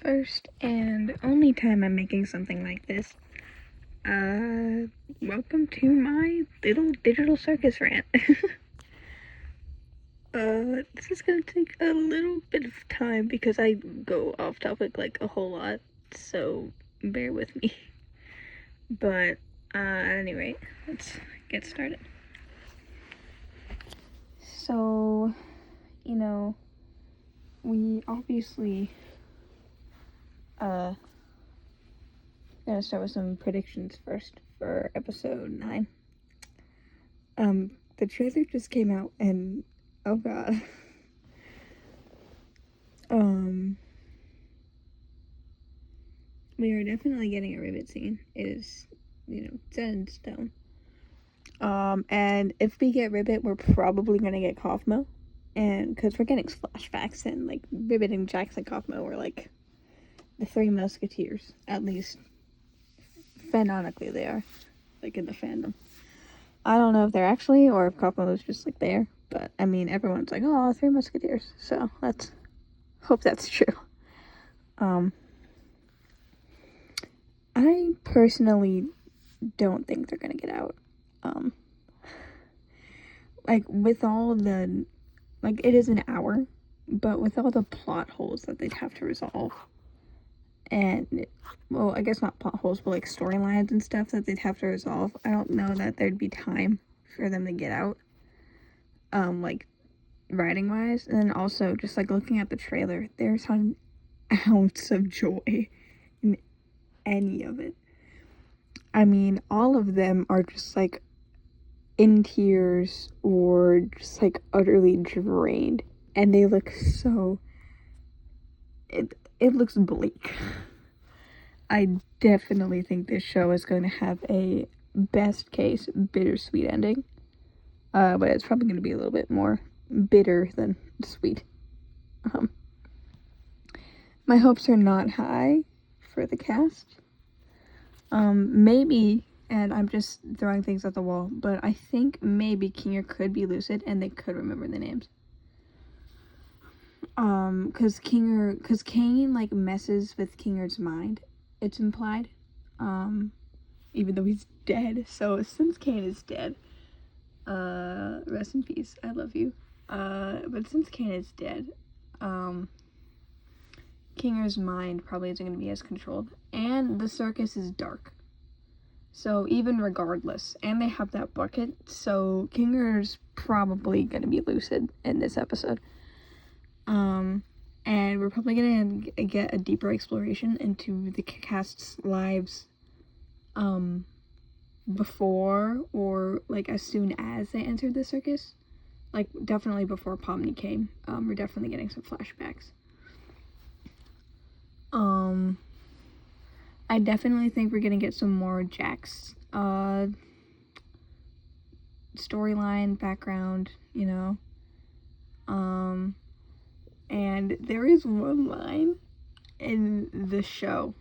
First and only time I'm making something like this. Welcome to my little digital circus rant. This is gonna take a little bit of time because I go off topic like a whole lot, so bear with me. But, at any rate, let's get started. So, we obviously, gonna start with some predictions first for episode 9. The trailer just came out and oh god. We are definitely getting a ribbit scene. It is, set in stone. And if we get ribbit, we're probably gonna get Kaufmo. And because we're getting flashbacks, and like Ribbit and Jax and Kaufmo were like the Three Musketeers, at least canonically they are, like in the fandom. I don't know if they're actually, or if Kaufmo is just like there, but I mean, everyone's like, oh, Three Musketeers, so let's hope that's true. I personally don't think they're gonna get out. Like, with all the, like, it is an hour, but with all the plot holes that they'd have to resolve, and, well, I guess not plot holes, but, like, storylines and stuff that they'd have to resolve, I don't know that there'd be time for them to get out, like, writing-wise, and then also, just, like, looking at the trailer, there's an ounce of joy in any of it. I mean, all of them are just, like, in tears or just, like, utterly drained, and they look so... It looks bleak. I definitely think this show is going to have a best case bittersweet ending, but it's probably going to be a little bit more bitter than sweet. My hopes are not high for the cast. Maybe, and I'm just throwing things at the wall, but I think maybe Kinger could be lucid and they could remember the names. Cause Kane, like, messes with Kinger's mind, it's implied, even though he's dead. So since Kane is dead, rest in peace, I love you. But since Kane is dead, Kinger's mind probably isn't going to be as controlled, and the circus is dark. So even regardless, and they have that bucket, so Kinger's probably going to be lucid in this episode. And we're probably going to get a deeper exploration into the cast's lives, before or, like, as soon as they entered the circus. Like, definitely before Pomni came. We're definitely getting some flashbacks. I definitely think we're gonna get some more Jax storyline, background, and there is one line in the show,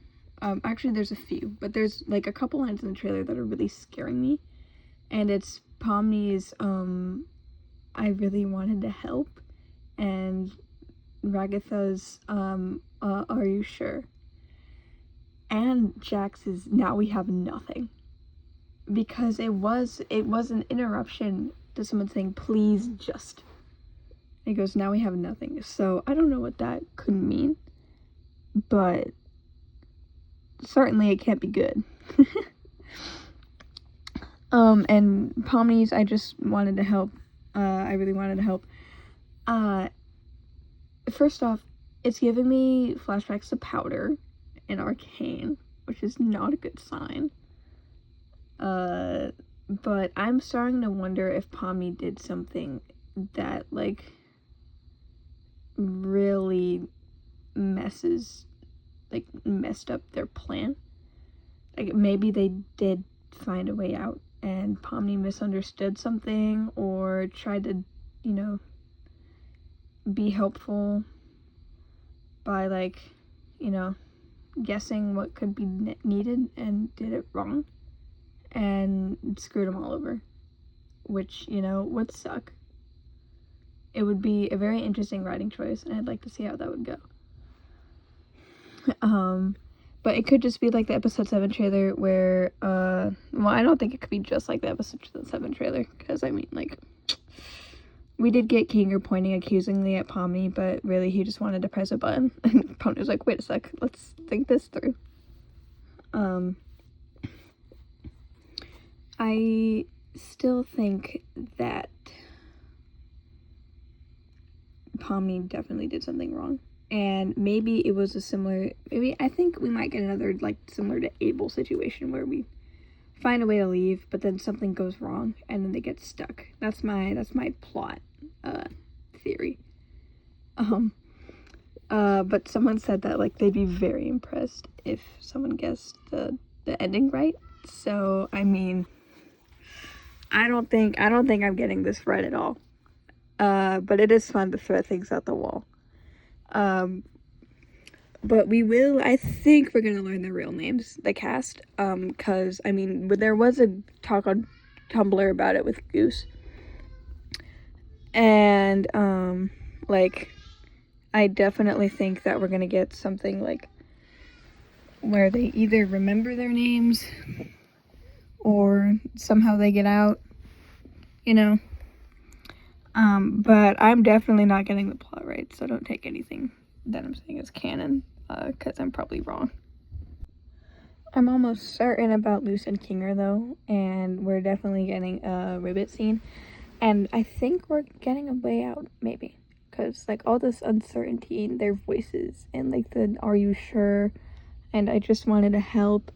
actually there's a few, but there's like a couple lines in the trailer that are really scaring me, and it's Pomni's I really wanted to help, and Ragatha's are you sure? And Jax's now we have nothing, because it was an interruption to someone saying please just, and he goes now we have nothing. So I don't know what that could mean, but certainly it can't be good. And Pomni's I just wanted to help, I really wanted to help. First off, it's giving me flashbacks to Powder and Arcane, which is not a good sign. But I'm starting to wonder if Pomni did something that, like, really messed up their plan. Like, maybe they did find a way out and Pomni misunderstood something or tried to, be helpful by, like, guessing what could be needed and did it wrong and screwed them all over, which, would suck. It would be a very interesting writing choice, and I'd like to see how that would go. But it could just be like the episode 7 trailer where, well, I don't think it could be just like the episode 7 trailer, because, I mean, like, we did get Kinger pointing accusingly at Pomni, but really he just wanted to press a button, and Pomni was like, wait a sec, let's think this through. I still think that Pomni definitely did something wrong. And maybe it was a similar, maybe I think we might get another, like, similar to Abel situation where we find a way to leave, but then something goes wrong and then they get stuck. That's my plot theory. But someone said that, like, they'd be very impressed if someone guessed the ending right. So, I mean, I don't think I'm getting this right at all. But it is fun to throw things at the wall. But I think we're gonna learn their real names, the cast, cause, I mean, there was a talk on Tumblr about it with Goose, and, like, I definitely think that we're gonna get something, like, where they either remember their names, or somehow they get out, you know, but I'm definitely not getting the plot right, so don't take anything that I'm saying as canon, because I'm probably wrong. I'm almost certain about Luce and Kinger, though, and we're definitely getting a Ribbit scene, and I think we're getting a way out, maybe, because, like, all this uncertainty in their voices, and, like, the "are you sure?" and "I just wanted to help,"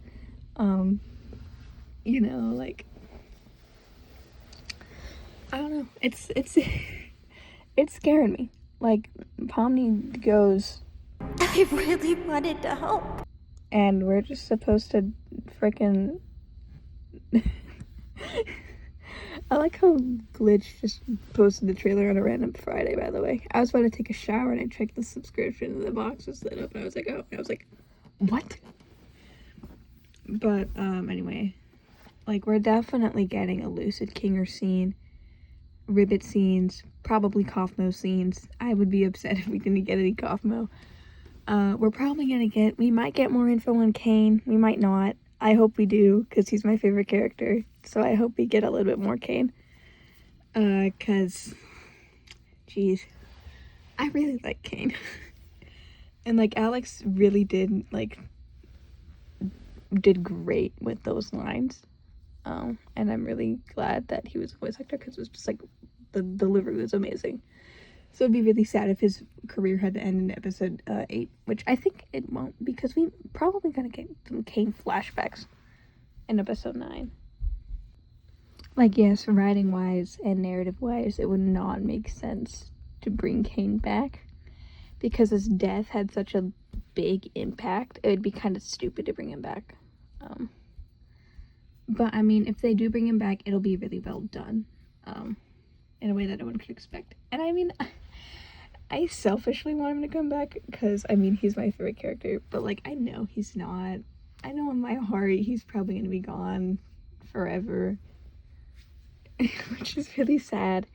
you know, like, I don't know, it's it's scaring me. Like, Pomni goes, I really wanted to help. And we're just supposed to frickin' I like how Glitch just posted the trailer on a random Friday, by the way. I was about to take a shower and I checked the subscription and the box was lit up and I was like, oh. And I was like, what? But, anyway. Like, we're definitely getting a Lucid Kinger scene. Ribbit scenes. Probably Kaufmo scenes. I would be upset if we didn't get any Kaufmo. We're probably we might get more info on Kane. We might not. I hope we do, because he's my favorite character. So I hope we get a little bit more Kane. Because, geez, I really like Kane. And, like, Alex really did great with those lines. And I'm really glad that he was a voice actor, because it was just, like, the delivery was amazing. So it'd be really sad if his career had to end in episode 8, which I think it won't, because we probably gonna get some Kane flashbacks in episode 9. Like, yes, writing-wise and narrative-wise, it would not make sense to bring Kane back, because his death had such a big impact. It would be kind of stupid to bring him back. But, I mean, if they do bring him back, it'll be really well done. In a way that no one could expect. And I mean, I selfishly want him to come back, because, I mean, he's my favorite character, but, like, I know he's not. I know in my heart he's probably gonna be gone forever, which is really sad,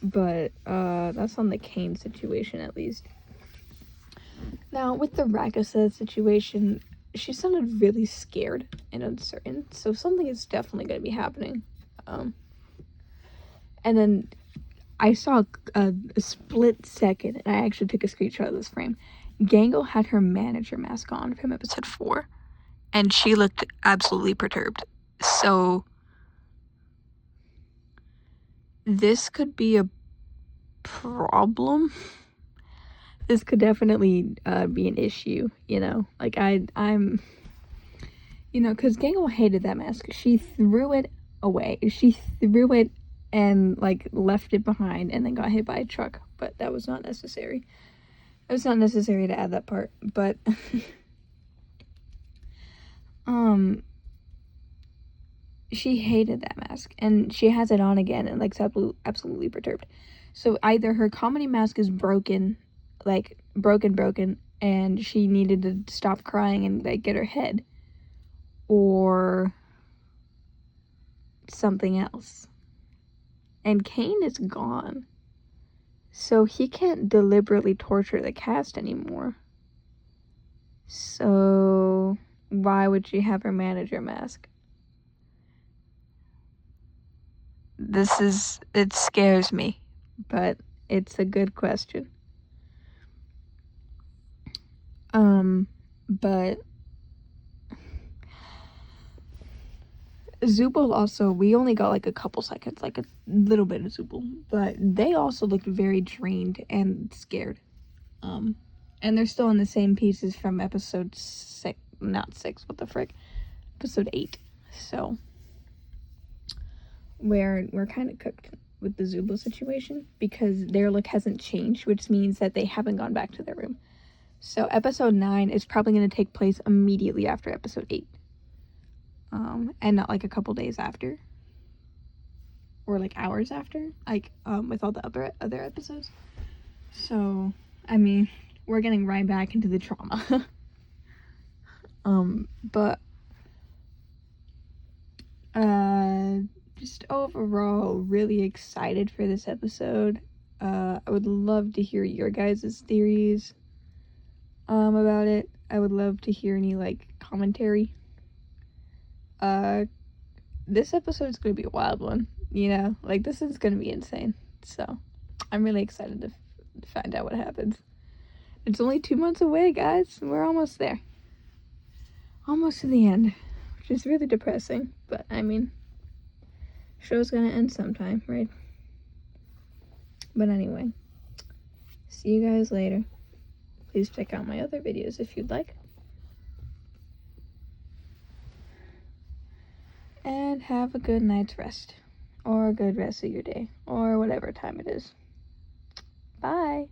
but, that's on the Kane situation, at least. Now, with the Rakusa situation, she sounded really scared and uncertain, so something is definitely gonna be happening. And then I saw a split second, and I actually took a screenshot of this frame. Gangle had her manager mask on from episode 4, and she looked absolutely perturbed. So this could be a problem. This could definitely be an issue, you know? Like, I'm, you know, because Gangle hated that mask. She threw it away. She threw it and, like, left it behind and then got hit by a truck, but that was not necessary. It was not necessary to add that part, but she hated that mask, and she has it on again and, like, absolutely perturbed. So either her comedy mask is broken, like, broken, and she needed to stop crying and, like, get her head, or something else. And Kane is gone, so he can't deliberately torture the cast anymore. Why would she have her manager mask? It scares me, but it's a good question. But Zubul also, we only got like a couple seconds, like a little bit of Zubul, but they also looked very drained and scared. And they're still in the same pieces from episode 6, not 6, what the frick, episode 8. So we're kind of cooked with the Zubul situation because their look hasn't changed, which means that they haven't gone back to their room. So episode 9 is probably going to take place immediately after episode 8. And not like a couple days after. Or like hours after. Like, with all the other episodes. So, I mean, we're getting right back into the trauma. But just overall really excited for this episode. I would love to hear your guys' theories about it. I would love to hear any like commentary. This episode is gonna be a wild one, you know? Like, this is gonna be insane. So, I'm really excited to find out what happens. It's only 2 months away, guys. We're almost there. Almost to the end, which is really depressing. But, I mean, show's gonna end sometime, right? But anyway, see you guys later. Please check out my other videos if you'd like. And have a good night's rest. Or a good rest of your day. Or whatever time it is. Bye.